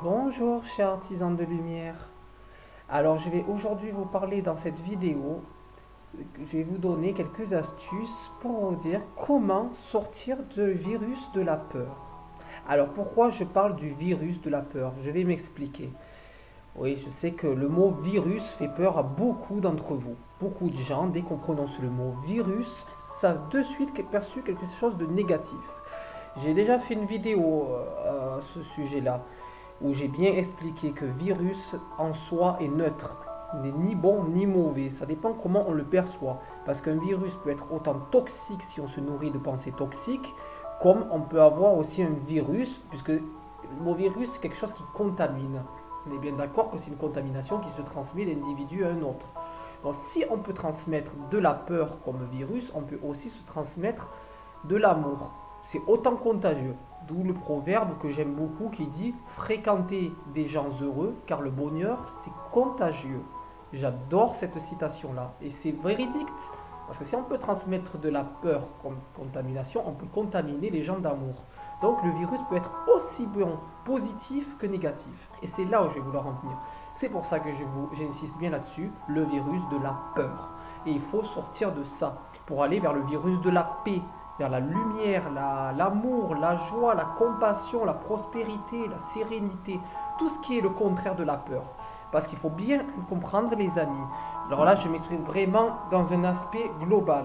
Bonjour chers artisans de lumière. Alors je vais aujourd'hui vous parler dans cette vidéo, je vais vous donner quelques astuces pour vous dire comment sortir du virus de la peur. Alors pourquoi je parle du virus de la peur? Je vais m'expliquer. Oui, je sais que le mot virus fait peur à beaucoup d'entre vous. Beaucoup de gens, dès qu'on prononce le mot virus, ça a de suite perçu quelque chose de négatif. J'ai déjà fait une vidéo à ce sujet-là où j'ai bien expliqué que virus en soi est neutre, n'est ni bon ni mauvais, ça dépend comment on le perçoit. Parce qu'un virus peut être autant toxique si on se nourrit de pensées toxiques, comme on peut avoir aussi un virus, puisque le mot virus c'est quelque chose qui contamine. On est bien d'accord que c'est une contamination qui se transmet d'un individu à un autre. Donc si on peut transmettre de la peur comme virus, on peut aussi se transmettre de l'amour. C'est autant contagieux. D'où le proverbe que j'aime beaucoup qui dit fréquenter des gens heureux car le bonheur c'est contagieux. J'adore cette citation-là et c'est véridique. Parce que si on peut transmettre de la peur comme contamination, on peut contaminer les gens d'amour. Donc le virus peut être aussi bon positif que négatif. Et c'est là où je vais vouloir en venir. C'est pour ça que j'insiste bien là-dessus, le virus de la peur. Et il faut sortir de ça pour aller vers le virus de la paix, vers la lumière, l'amour, la joie, la compassion, la prospérité, la sérénité, tout ce qui est le contraire de la peur. Parce qu'il faut bien comprendre les amis. Alors là, je m'exprime vraiment dans un aspect global.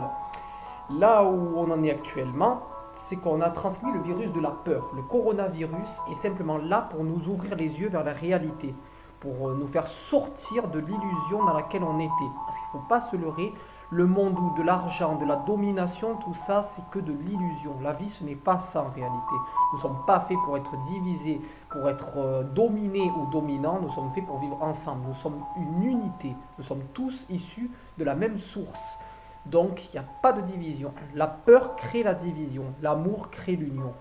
Là où on en est actuellement, c'est qu'on a transmis le virus de la peur. Le coronavirus est simplement là pour nous ouvrir les yeux vers la réalité, pour nous faire sortir de l'illusion dans laquelle on était. Parce qu'il ne faut pas se leurrer, le monde où de l'argent, de la domination, tout ça, c'est que de l'illusion. La vie, ce n'est pas ça en réalité. Nous ne sommes pas faits pour être divisés, pour être dominés ou dominants. Nous sommes faits pour vivre ensemble. Nous sommes une unité. Nous sommes tous issus de la même source. Donc, il n'y a pas de division. La peur crée la division. L'amour crée l'union.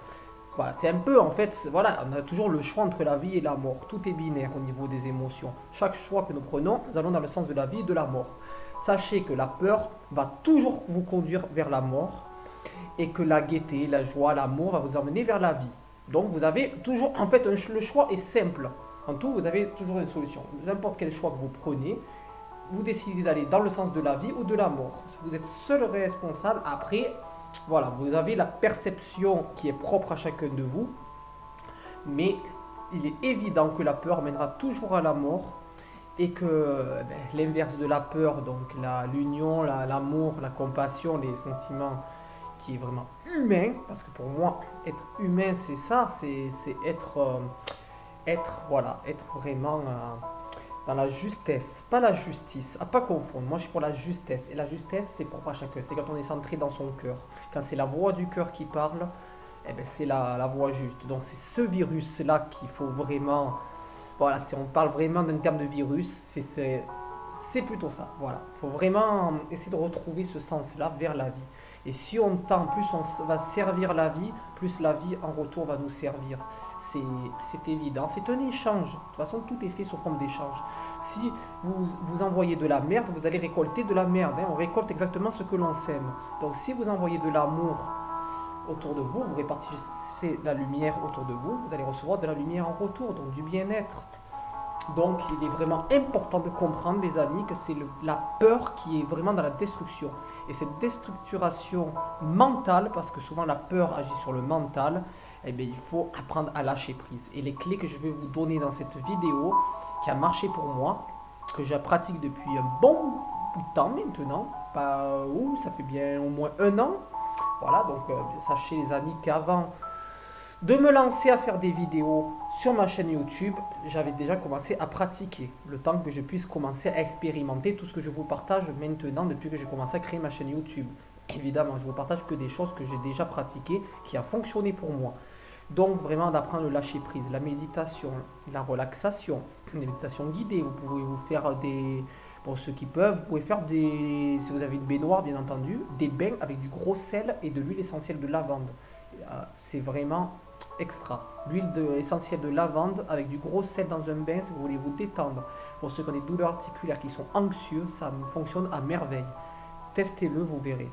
Voilà, c'est un peu en fait, voilà, on a toujours le choix entre la vie et la mort. Tout est binaire au niveau des émotions. Chaque choix que nous prenons, nous allons dans le sens de la vie et de la mort. Sachez que la peur va toujours vous conduire vers la mort et que la gaieté, la joie, l'amour va vous emmener vers la vie. Donc vous avez toujours, en fait, le choix est simple. En tout, vous avez toujours une solution. N'importe quel choix que vous prenez, vous décidez d'aller dans le sens de la vie ou de la mort. Vous êtes seul responsable. Après, voilà, vous avez la perception qui est propre à chacun de vous, mais il est évident que la peur mènera toujours à la mort et que l'inverse de la peur, donc l'union, l'amour, la compassion, les sentiments qui est vraiment humain, parce que pour moi, être humain, c'est ça, c'est être, voilà, être vraiment dans la justesse, pas la justice, à pas confondre. Moi, je suis pour la justesse, et la justesse, c'est propre à chacun. C'est quand on est centré dans son cœur. Quand c'est la voix du cœur qui parle, eh ben, c'est la voix juste. Donc, c'est ce virus-là qu'il faut vraiment. Voilà, si on parle vraiment d'un terme de virus, c'est plutôt ça. Voilà, il faut vraiment essayer de retrouver ce sens-là vers la vie. Et si on tend, plus on va servir la vie, plus la vie en retour va nous servir. C'est évident, c'est un échange. De toute façon, tout est fait sous forme d'échange. Si vous envoyez de la merde, vous allez récolter de la merde. Hein. On récolte exactement ce que l'on sème. Donc si vous envoyez de l'amour autour de vous, vous répartissez la lumière autour de vous, vous allez recevoir de la lumière en retour, donc du bien-être. Donc il est vraiment important de comprendre, les amis, que c'est la peur qui est vraiment dans la destruction. Et cette déstructuration mentale, parce que souvent la peur agit sur le mental, eh bien, il faut apprendre à lâcher prise. Et les clés que je vais vous donner dans cette vidéo, qui a marché pour moi, que je pratique depuis un bon bout de temps maintenant, ça fait bien au moins un an. Voilà, donc sachez les amis qu'avant de me lancer à faire des vidéos sur ma chaîne YouTube, j'avais déjà commencé à pratiquer, le temps que je puisse commencer à expérimenter tout ce que je vous partage maintenant depuis que j'ai commencé à créer ma chaîne YouTube. Évidemment, je vous partage que des choses que j'ai déjà pratiquées, qui a fonctionné pour moi. Donc vraiment d'apprendre le lâcher prise, la méditation, la relaxation, la méditation guidée, vous pouvez vous faire des... Pour ceux qui peuvent, vous pouvez faire des... Si vous avez une baignoire bien entendu, des bains avec du gros sel et de l'huile essentielle de lavande. C'est vraiment extra. L'huile essentielle de lavande avec du gros sel dans un bain si vous voulez vous détendre. Pour ceux qui ont des douleurs articulaires, qui sont anxieux, ça fonctionne à merveille. Testez-le, vous verrez.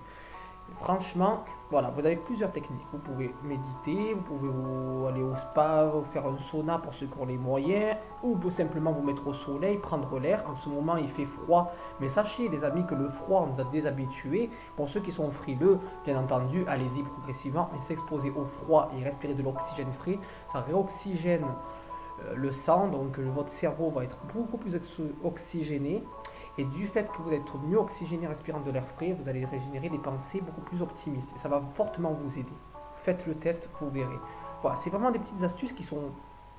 Franchement, voilà, vous avez plusieurs techniques. Vous pouvez méditer, vous pouvez aller au spa, faire un sauna pour ceux qui ont les moyens, ou vous simplement vous mettre au soleil, prendre l'air. En ce moment, il fait froid, mais sachez, les amis, que le froid nous a déshabitués. Pour ceux qui sont frileux, bien entendu, allez-y progressivement, mais s'exposer au froid et respirer de l'oxygène frais, ça réoxygène le sang, donc votre cerveau va être beaucoup plus oxygéné. Et du fait que vous êtes mieux oxygéné respirant de l'air frais, vous allez régénérer des pensées beaucoup plus optimistes. Et ça va fortement vous aider. Faites le test, vous verrez. Voilà, c'est vraiment des petites astuces qui sont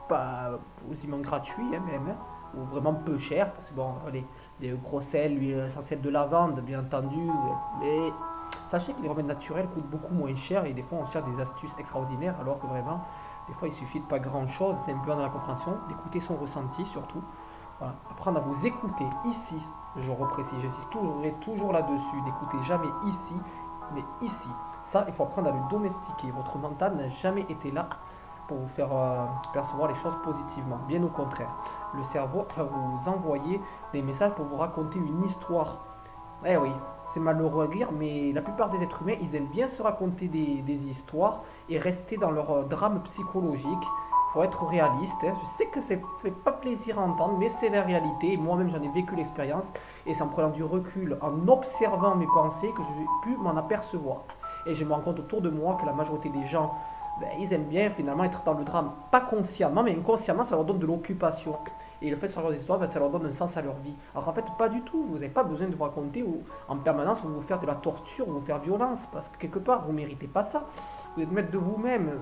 pas quasiment gratuits, hein, même, hein, ou vraiment peu chères. Parce que bon, allez, des gros sels, l'huile essentielle de lavande, bien entendu. Mais sachez que les remèdes naturels coûtent beaucoup moins cher et des fois on cherche des astuces extraordinaires alors que vraiment, des fois il suffit de pas grand chose, c'est un peu dans la compréhension, d'écouter son ressenti surtout. Voilà. Apprendre à vous écouter ici, je reprécise, j'insiste toujours là-dessus, n'écoutez jamais ici, mais ici. Ça, il faut apprendre à le domestiquer. Votre mental n'a jamais été là pour vous faire percevoir les choses positivement. Bien au contraire. Le cerveau va vous envoyer des messages pour vous raconter une histoire. Eh oui, c'est malheureux à dire, mais la plupart des êtres humains, ils aiment bien se raconter des histoires et rester dans leur drame psychologique. Il faut être réaliste, hein. Je sais que ça ne fait pas plaisir à entendre, mais c'est la réalité. Moi-même, j'en ai vécu l'expérience. Et c'est en prenant du recul, en observant mes pensées, que j'ai pu m'en apercevoir. Et je me rends compte autour de moi que la majorité des gens, ben, ils aiment bien finalement être dans le drame. Pas consciemment, mais inconsciemment, ça leur donne de l'occupation. Et le fait de savoir des histoires, ben, ça leur donne un sens à leur vie. Alors en fait, pas du tout. Vous n'avez pas besoin de vous raconter ou, en permanence ou vous faire de la torture ou vous faire violence. Parce que quelque part, vous ne méritez pas ça. Vous êtes maître de vous-même.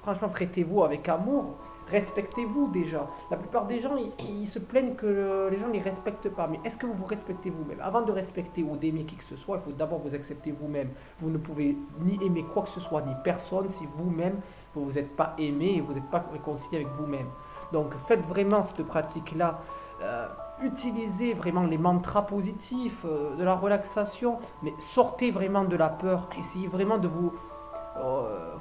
Franchement, traitez-vous avec amour, respectez-vous déjà. La plupart des gens, ils se plaignent que les gens ne les respectent pas. Mais est-ce que vous vous respectez vous-même? Avant de respecter ou d'aimer qui que ce soit, il faut d'abord vous accepter vous-même. Vous ne pouvez ni aimer quoi que ce soit, ni personne, si vous-même, vous ne vous êtes pas aimé et vous n'êtes pas réconcilié avec vous-même. Donc faites vraiment cette pratique-là. Utilisez vraiment les mantras positifs, de la relaxation, mais sortez vraiment de la peur. Essayez vraiment de vous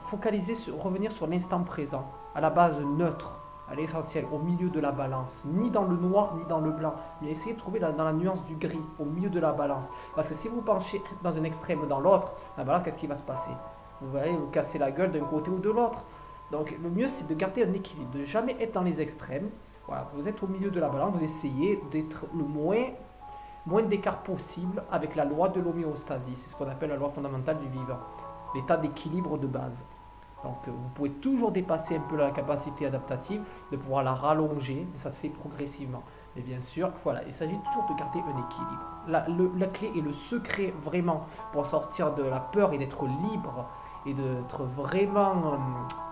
focaliser revenir sur l'instant présent, à la base neutre, à l'essentiel, au milieu de la balance, ni dans le noir ni dans le blanc, mais essayez de trouver dans la nuance du gris, au milieu de la balance. Parce que si vous penchez dans un extrême ou dans l'autre, la balance, qu'est-ce qui va se passer? Vous allez vous casser la gueule d'un côté ou de l'autre. Donc le mieux c'est de garder un équilibre, de jamais être dans les extrêmes. Voilà, vous êtes au milieu de la balance, vous essayez d'être le moins d'écart possible avec la loi de l'homéostasie, c'est ce qu'on appelle la loi fondamentale du vivant, l'état d'équilibre de base. Donc vous pouvez toujours dépasser un peu la capacité adaptative, de pouvoir la rallonger, mais ça se fait progressivement. Mais bien sûr, voilà, il s'agit toujours de garder un équilibre. La clé et le secret vraiment pour sortir de la peur et d'être libre et d'être vraiment,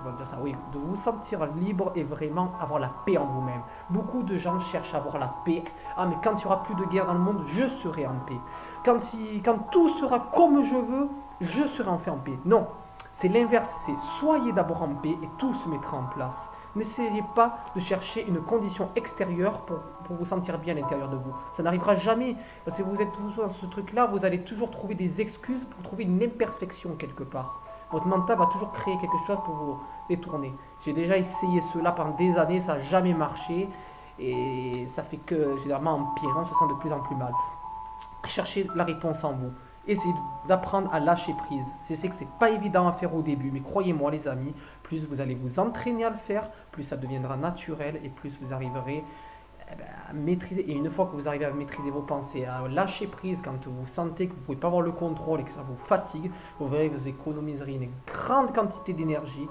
comment dire ça, oui, de vous sentir libre et vraiment avoir la paix en vous-même. Beaucoup de gens cherchent à avoir la paix. Ah, mais quand il n'y aura plus de guerre dans le monde, je serai en paix. Quand tout sera comme je veux, je serai enfin en paix. Non, c'est l'inverse, c'est soyez d'abord en paix et tout se mettra en place. N'essayez pas de chercher une condition extérieure pour vous sentir bien à l'intérieur de vous. Ça n'arrivera jamais. Parce que vous êtes toujours dans ce truc-là, vous allez toujours trouver des excuses pour trouver une imperfection quelque part. Votre mental va toujours créer quelque chose pour vous détourner. J'ai déjà essayé cela pendant des années, ça n'a jamais marché. Et ça fait que généralement empirant, on se sent de plus en plus mal. Cherchez la réponse en vous. Essayez d'apprendre à lâcher prise. Je sais que c'est pas évident à faire au début, mais croyez-moi les amis, plus vous allez vous entraîner à le faire, plus ça deviendra naturel et plus vous arriverez à maîtriser. Et une fois que vous arrivez à maîtriser vos pensées, à lâcher prise quand vous sentez que vous ne pouvez pas avoir le contrôle et que ça vous fatigue, vous verrez que vous économiserez une grande quantité d'énergie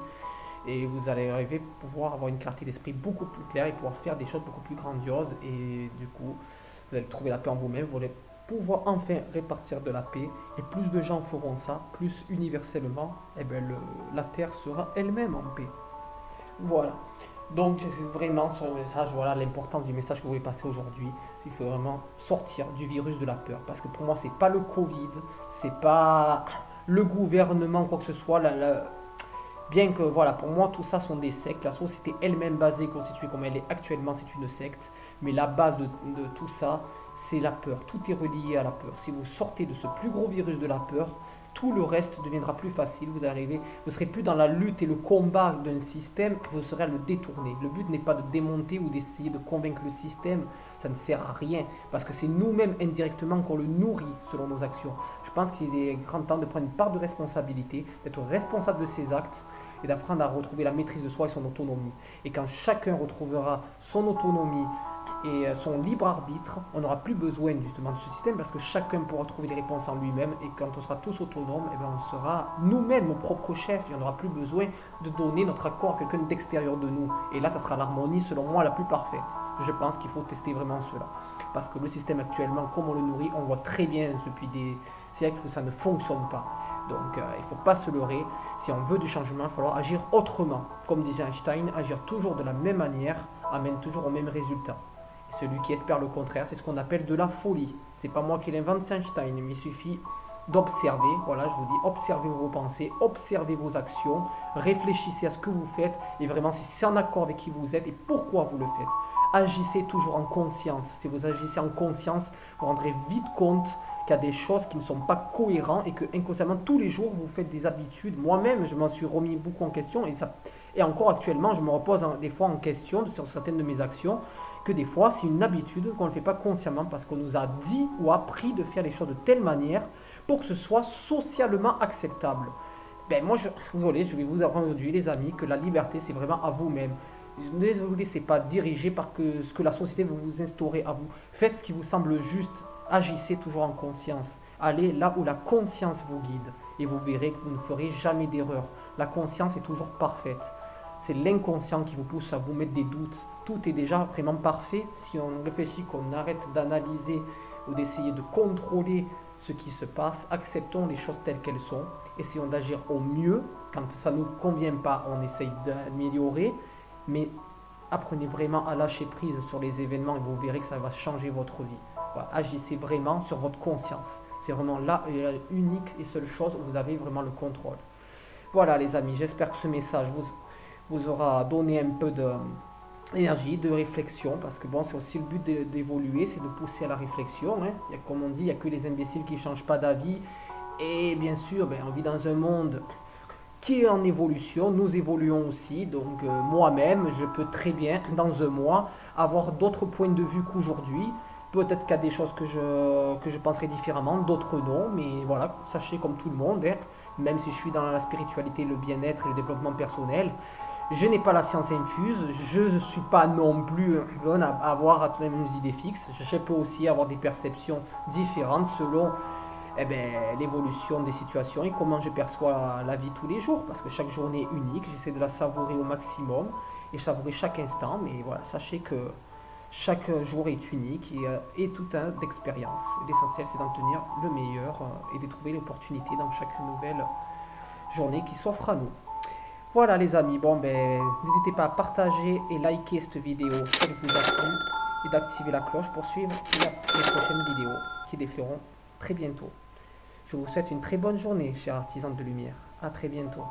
et vous allez arriver à pouvoir avoir une clarté d'esprit beaucoup plus claire et pouvoir faire des choses beaucoup plus grandioses. Et du coup, vous allez trouver la paix en vous-même, vous allez pouvoir enfin répartir de la paix. Et plus de gens feront ça, plus universellement, la Terre sera elle-même en paix. Voilà. Donc j'insiste vraiment sur le message, voilà l'importance du message que vous voulez passer aujourd'hui. Il faut vraiment sortir du virus de la peur. Parce que pour moi, c'est pas le Covid, c'est pas le gouvernement, quoi que ce soit. Bien que voilà, pour moi, tout ça sont des sectes. La société elle-même basée, constituée comme elle est actuellement, c'est une secte. Mais la base de tout ça, c'est la peur. Tout est relié à la peur. Si vous sortez de ce plus gros virus de la peur, tout le reste deviendra plus facile. Vous serez plus dans la lutte et le combat d'un système, que vous serez à le détourner. Le but n'est pas de démonter ou d'essayer de convaincre le système. Ça ne sert à rien. Parce que c'est nous-mêmes indirectement qu'on le nourrit selon nos actions. Je pense qu'il est grand temps de prendre une part de responsabilité, d'être responsable de ses actes et d'apprendre à retrouver la maîtrise de soi et son autonomie. Et quand chacun retrouvera son autonomie et son libre arbitre, on n'aura plus besoin justement de ce système parce que chacun pourra trouver des réponses en lui-même et quand on sera tous autonomes, eh bien, on sera nous-mêmes nos propres chefs et on n'aura plus besoin de donner notre accord à quelqu'un d'extérieur de nous. Et là, ça sera l'harmonie selon moi la plus parfaite. Je pense qu'il faut tester vraiment cela. Parce que le système actuellement, comme on le nourrit, on voit très bien depuis des siècles que ça ne fonctionne pas. Donc il ne faut pas se leurrer. Si on veut du changement, il va falloir agir autrement. Comme disait Einstein, agir toujours de la même manière amène toujours au même résultat. Celui qui espère le contraire, c'est ce qu'on appelle de la folie. C'est pas moi qui l'invente, c'est Einstein, mais il suffit d'observer. Voilà, je vous dis, observez vos pensées, observez vos actions, réfléchissez à ce que vous faites et vraiment si c'est en accord avec qui vous êtes et pourquoi vous le faites. Agissez toujours en conscience. Si vous agissez en conscience, vous rendrez vite compte qu'il y a des choses qui ne sont pas cohérentes et que inconsciemment tous les jours vous faites des habitudes. Moi-même, je m'en suis remis beaucoup en question et encore actuellement, je me repose des fois en question sur certaines de mes actions que des fois, c'est une habitude qu'on ne fait pas consciemment parce qu'on nous a dit ou appris de faire les choses de telle manière pour que ce soit socialement acceptable. Ben moi, je vais vous apprendre aujourd'hui, les amis, que la liberté, c'est vraiment à vous-même. Ne vous laissez pas diriger par ce que la société veut vous instaurer à vous. Faites ce qui vous semble juste. Agissez toujours en conscience. Allez là où la conscience vous guide et vous verrez que vous ne ferez jamais d'erreur. La conscience est toujours parfaite. C'est l'inconscient qui vous pousse à vous mettre des doutes. Tout est déjà vraiment parfait si on réfléchit, qu'on arrête d'analyser ou d'essayer de contrôler ce qui se passe. Acceptons les choses telles qu'elles sont. Essayons d'agir au mieux. Quand ça ne nous convient pas, on essaye d'améliorer. Mais apprenez vraiment à lâcher prise sur les événements et vous verrez que ça va changer votre vie. Voilà, agissez vraiment sur votre conscience. C'est vraiment là l'unique et seule chose où vous avez vraiment le contrôle. Voilà les amis, j'espère que ce message vous aura donné un peu d'énergie, de réflexion, parce que bon, c'est aussi le but d'évoluer, c'est de pousser à la réflexion. Hein. Comme on dit, il n'y a que les imbéciles qui ne changent pas d'avis. Et bien sûr, on vit dans un monde qui est en évolution, nous évoluons aussi, donc moi-même, je peux très bien, dans un mois, avoir d'autres points de vue qu'aujourd'hui. Peut-être qu'il y a des choses que je penserai différemment, d'autres non, mais voilà, sachez comme tout le monde, hein, même si je suis dans la spiritualité, le bien-être et le développement personnel, je n'ai pas la science infuse, je ne suis pas non plus à avoir à toutes les mêmes idées fixes, je peux aussi avoir des perceptions différentes selon l'évolution des situations et comment je perçois la vie tous les jours, parce que chaque journée est unique, j'essaie de la savourer au maximum et savourer chaque instant, mais voilà, sachez que chaque jour est unique et tout un d'expérience. L'essentiel c'est d'en tenir le meilleur et de trouver l'opportunité dans chaque nouvelle journée qui s'offre à nous. Voilà les amis, n'hésitez pas à partager et liker cette vidéo si elle vous a plu et d'activer la cloche pour suivre les prochaines vidéos qui défileront très bientôt. Je vous souhaite une très bonne journée, chers artisans de lumière. À très bientôt.